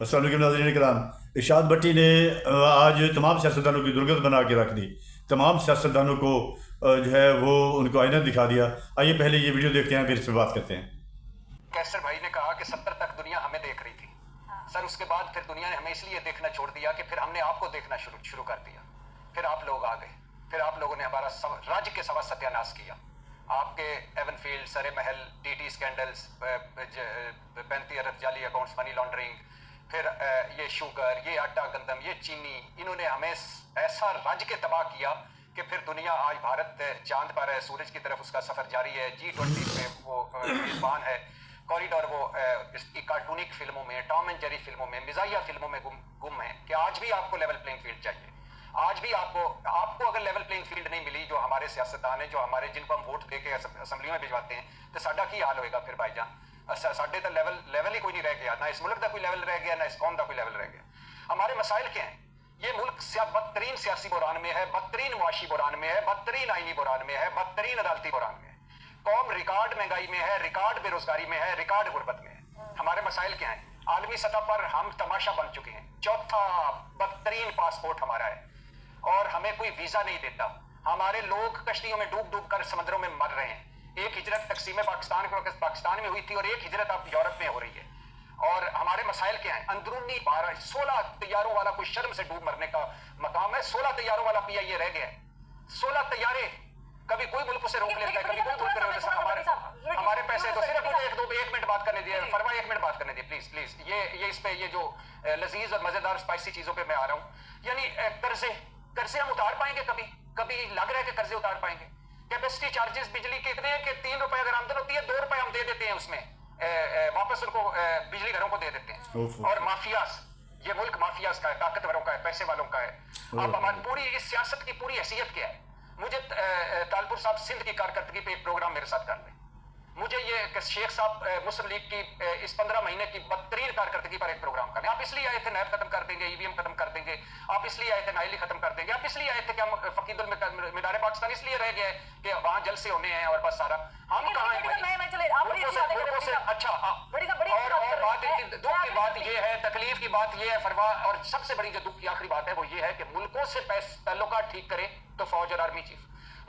अस्सलाम वालेकुम नाज़रीन किराम। इरशाद भट्टी ने आज तमाम सियासतदानों की दुर्गत बना के रख दी। तमाम सियासतदानों को जो है वो उनको आईना दिखा दिया। आइए पहले ये वीडियो देखते हैं, फिर इस पर बात करते हैं। कैसर भाई ने कहा कि 70 तक दुनिया हमें देख रही थी सर, उसके बाद फिर दुनिया ने हमें इसलिए देखना छोड़ दिया कि फिर हमने आपको देखना शुरू कर दिया। फिर आप लोग आ गए, फिर आप लोगों ने हमारा राज्य के सवा सत्यानाश किया। आपके एवनफील्ड, सरे महल, टीटी स्कैंडल्स, 35 अरब जाली अकाउंट्स, मनी लॉन्ड्रिंग, फिर ये शुगर, ये आटा गंदम, ये चीनी, इन्होंने हमें ऐसा राज्य के तबाह किया कि फिर दुनिया आज भारत चांद पर है, सूरज की तरफ उसका सफर जारी है। G20 में वो मेजबान है। कॉरिडोर वो इसकी कार्टूनिक फिल्मों में, टॉम एंड जेरी फिल्मों में, मिजाइया फिल्मों में गुम है कि आज भी आपको लेवल प्लेइंग फील्ड चाहिए। आज भी आपको अगर लेवल प्लेइंग फील्ड नहीं मिली, जो हमारे सियासतदान है, जो हमारे जिनको हम वोट देके असम्बली में भिजवाते हैं, तो साडा की हाल होएगा फिर भाईजान। साडे तो लेवल ही कोई नहीं रह गया, ना इस मुल्क का कोई लेवल रह गया, ना इस कौम का कोई लेवल रह गया। हमारे मसाइल क्या हैं? ये मुल्क बदतरीन सियासी बुरान में है, बदतरीन मुआशी बुरान में है, बदतरीन आईनी बुरान में है, बदतरीन अदालती बुरान में है। कौम रिकॉर्ड महंगाई में है, रिकॉर्ड बेरोजगारी में है, रिकॉर्ड गुर्बत में है। हमारे मसाइल क्या हैं? आलमी सतह पर हम तमाशा बन चुके हैं। चौथा बदतरीन पासपोर्ट हमारा है और हमें कोई वीजा नहीं देता। हमारे लोग कश्तियों में डूब डूब कर समंदरों में मर रहे हैं। एक हिजरत तकसीम पाकिस्तान के वक्त पाकिस्तान में हुई थी और एक हिजरत अब यूरोप में हो रही है। और हमारे मसाइल क्या हैं? अंदरूनी 16 तैयारों वाला कोई शर्म से डूब मरने का मकाम है। 16 तैयारों वाला PIA रह गया है। 16 तैयारे, कभी कोई मुल्क उसे रोक लेता है, कभी कोई मुल्क हमारे पैसे तो सिर्फ मुझे एक मिनट बात करने दिए फरवा, 1 मिनट बात करने दिए प्लीज। ये इस पे ये जो लजीज और मजेदार स्पाइसी चीजों पे मैं आ रहा हूँ, यानी कर्जे हम उतार पाएंगे? कभी लग रहा है कि कर्जे उतार पाएंगे? कैपेसिटी चार्जेस बिजली के इतने हैं कि 3 रुपए अगर आमदन होती है, 2 रुपए हम दे देते हैं उसमें, वापस उनको बिजली घरों को दे देते हैं। और माफियास, ये मुल्क माफियास का है, ताकतवरों का है, पैसे वालों का है। अब हमारी पूरी इस सियासत की पूरी हैसियत क्या है? मुझे तालपुर साहब सिंध की कारकर्दगी पे एक प्रोग्राम मेरे साथ कर लें। मुझे ये शेख साहब मुस्लिम लीग की इस 15 महीने की बदतरीन कारकर्दगी पर एक प्रोग्राम करने। आप इसलिए आए थे नैब खत्म कर देंगे, EVM खत्म कर देंगे, आप इसलिए आए थे नाइली खत्म कर देंगे, आप इसलिए आए थे कि हम फकीदुल मिदार पाकिस्तान इसलिए रह गए कि वहां जलसे होने हैं और बस सारा हम कहाँ हैं? अच्छा, और दुख की बात ये है, तकलीफ की बात ये है फरवा, और सबसे बड़ी जो दुख की आखिरी बात है वो ये है कि मुल्कों से ताल्लुकात ठीक करे तो फौज और आर्मी चीफ,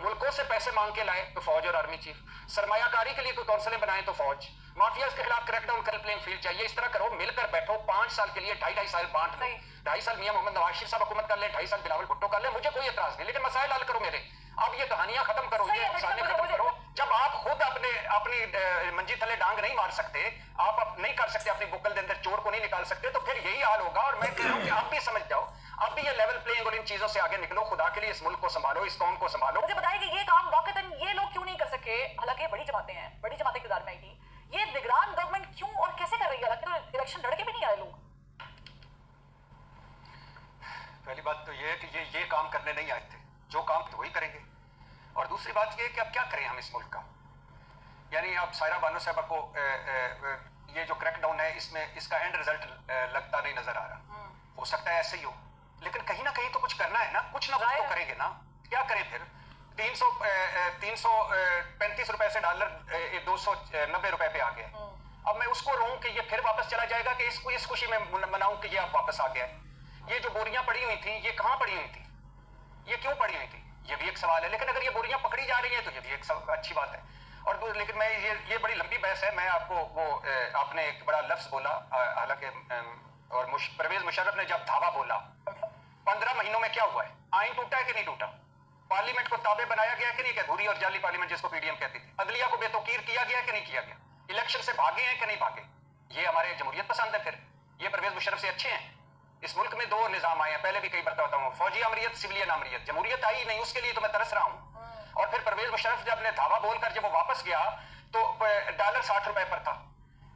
मुल्कों से पैसे मांग के लाए तो फौज और आर्मी चीफ, सरमायाकारी के लिए कोई काउंसिलें बनाए तो फौज, माफियाज के खिलाफ क्रैकडाउन कर प्लेइंग फील्ड चाहिए। इस तरह करो, मिलकर बैठो, 5 साल के लिए 2.5 साल बांट लो। 2.5 साल मियां मोहम्मद नवाज शरीफ साहब हुकूमत कर ले, 2.5 साल बिलावल भुट्टो कर ले, मुझे कोई एतराज नहीं, लेकिन मसाइल हल करो मेरे। अब ये कहानियां खत्म करो, ये अफसाने खत्म करो। जब आप खुद अपनी मंजी थले डांग नहीं मार सकते, आप नहीं कर सकते, अपनी बुक्कल के अंदर चोर को नहीं निकाल सकते, तो फिर यही हाल होगा। और मैं कह रहा हूं कि आप भी समझ जाओ, अब भी ये लेवल प्लेइंग और इन चीजों से आगे निकलो। खुदा के लिए इस मुल्क को संभालो, इस कौम को संभालो। मुझे बताइए कि ये काम वाकईतन ये लोग क्यों नहीं कर सके? हालांकि बड़ी जमातें हैं, बड़ी जमातें इक़्तिदार में आई थी, ये निगरान गवर्नमेंट क्यों और कैसे कर रही है? हालांकि तो इलेक्शन लड़के भी नहीं आए लोग। पहली बात तो ये है कि ये काम करने नहीं आए थे, जो काम तो वही करेंगे। और दूसरी बात ये है कि अब क्या करें हम इस मुल्क का? यानी अब सायरा बानो साहब को ये जो क्रैकडाउन है, इसमें इसका एंड रिजल्ट लगता नहीं नजर आ रहा। हो सकता है ऐसे ही हो, लेकिन कहीं ना कहीं तो कुछ करना है ना, कुछ ना कुछ तो करेंगे ना। क्या करें फिर? 335 रुपए से डॉलर 290 रुपए पे आ गया। अब मैं उसको रोऊं कि ये फिर वापस चला जाएगा, कि इसको इस खुशी में मनाऊं कि ये अब वापस आ गया है? ये जो बोरियां पड़ी हुई थी, ये कहां पड़ी हुई थी? ये क्यों पड़ी हुई थी? ये भी एक सवाल है। लेकिन अगर ये बोरियां पकड़ी जा रही है तो ये भी एक अच्छी बात है। और लेकिन मैं ये बड़ी लंबी बहस है। मैं आपको वो आपने एक बड़ा लफ्ज बोला, हालांकि और परवेज मुशर्रफ ने जब धावा बोला, 15 महीनों में क्या हुआ है? आइन टूटा है कि नहीं टूटा? पार्लियामेंट को ताबे बनाया गया कि नहीं? क्या धूरी और जाली पार्लियामेंट जिसको PDM कहती थी? अदलिया को बेतौकीर किया गया कि नहीं किया गया? इलेक्शन से भागे हैं कि नहीं भागे? ये हमारे जमहूरियत पसंद है? फिर ये परवेज मुशर्रफ से अच्छे हैं? इस मुल्क में 2 निजाम आए हैं, पहले भी कई बार बताता हूँ, फौजी अमरियत, सिविलियन अमरियत। जमहूरियत आई नहीं, उसके लिए तो मैं तरस रहा हूँ। और फिर परवेज मुशर्रफ जब ने धावा बोलकर जब वो वापस गया तो डॉलर 60 रुपए पर था,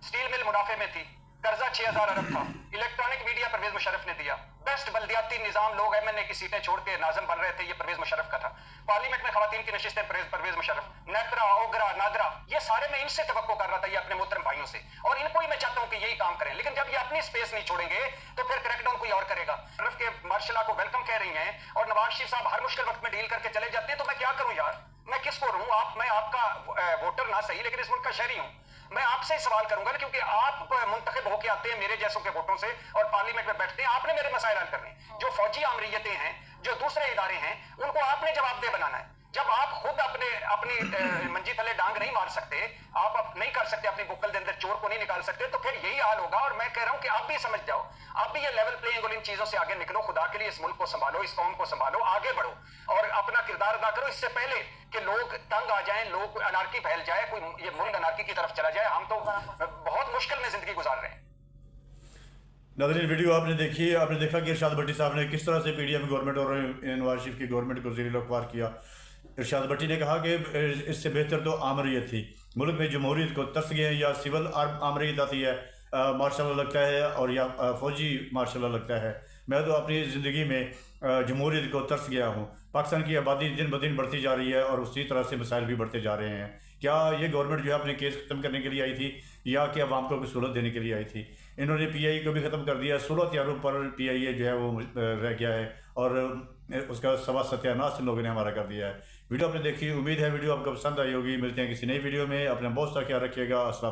स्टील मिल मुनाफे में थी, कर्जा 6000 अरब था, इलेक्ट्रॉनिक मीडिया परवेज मुशर्रफ ने दिया, बेस्ट बल्दियाती निजाम, लोग MNA की सीटें छोड़ के नाज़िम बन रहे थे, ये परवेज मुशर्रफ का था। पार्लियामेंट में खवातीन की नशिस्तें परवेज मुशर्रफ, नेत्रा, ओगरा, नादरा, ये सारे मैं इनसे तवक्को कर रहा था, ये अपने मोहतरम भाइयों से, और इनको ही मैं चाहता हूं कि यही काम करें। लेकिन जब ये अपनी स्पेस नहीं छोड़ेंगे तो फिर क्रैकडाउन कोई और करेगा। मुशर्रफ के मार्शल को वेलकम कह रही हैं और नवाज शरीफ साहब हर मुश्किल वक्त में डील करके चले जाते हैं, तो मैं क्या करूं यार? मैं किसको रहूं? मैं आपका वोटर ना सही, लेकिन इस मुल्क का शहरी हूं। मैं आपसे ही सवाल करूंगा ना, क्योंकि आप मुंतखब होके आते हैं मेरे जैसों के वोटों से और पार्लियामेंट में बैठते हैं, आपने मेरे मसाइल हल करने हैं। जो फौजी आमरीयतें हैं, जो दूसरे इदारे हैं, उनको आपने जवाबदेह बनाना है। जब आप खुद अपनी मंजी तले डांग नहीं मार सकते, आप नहीं कर सकते, अपनी बुक्कल के अंदर चोर को नहीं निकाल सकते, तो फिर यही हाल होगा। और मैं कह रहा हूं कि आप भी समझ जाओ, आप भी ये लेवल प्लेइंग और इन चीजों से आगे निकलो। खुदा के लिए इस मुल्क को संभालो, इस कौम को संभालो, आगे बढ़ो और अपना किरदार अदा करो, इससे पहले कि लोग तंग आ जाएं, लोग अनार्की फैल जाए, कोई ये मुल्क अनार्की की तरफ चला जाए। हम तो बहुत मुश्किल में जिंदगी गुजार रहे हैं। नाज़रीन, वीडियो आपने देखी, आपने देखा कि इरशाद भट्टी साहब ने किस तरह से पीडीएम गवर्नमेंट और नवाज शरीफ की गवर्नमेंट को ज़ेर लख्वार किया। इरशाद भट्टी ने कहा कि इससे बेहतर तो आमरीत थी, मुल्क में जमहूरियत को तरस गए हैं, या सिविल आमरीत आती है मार्शल लगता है, और या फ़ौजी मार्शल लगता है। मैं तो अपनी ज़िंदगी में जमहूरियत को तरस गया हूँ। पाकिस्तान की आबादी दिन ब दिन बढ़ती जा रही है और उसी तरह से मसाइल भी बढ़ते जा रहे हैं। क्या ये गवर्नमेंट जो है अपने केस ख़त्म करने के लिए आई थी, या कि अवाम को सहूलत देने के लिए आई थी? इन्होंने PIA को भी ख़त्म कर दिया। 16 हथियारों पर PIA जो है वो रह गया है, और उसका सत्यानाश इन लोगों ने हमारा कर दिया है। वीडियो आपने देखी, उम्मीद है वीडियो आपको पसंद आई होगी। मिलते हैं किसी नई वीडियो में। अपना बहुत सा ख्याल रखिएगा। अस्सलाम।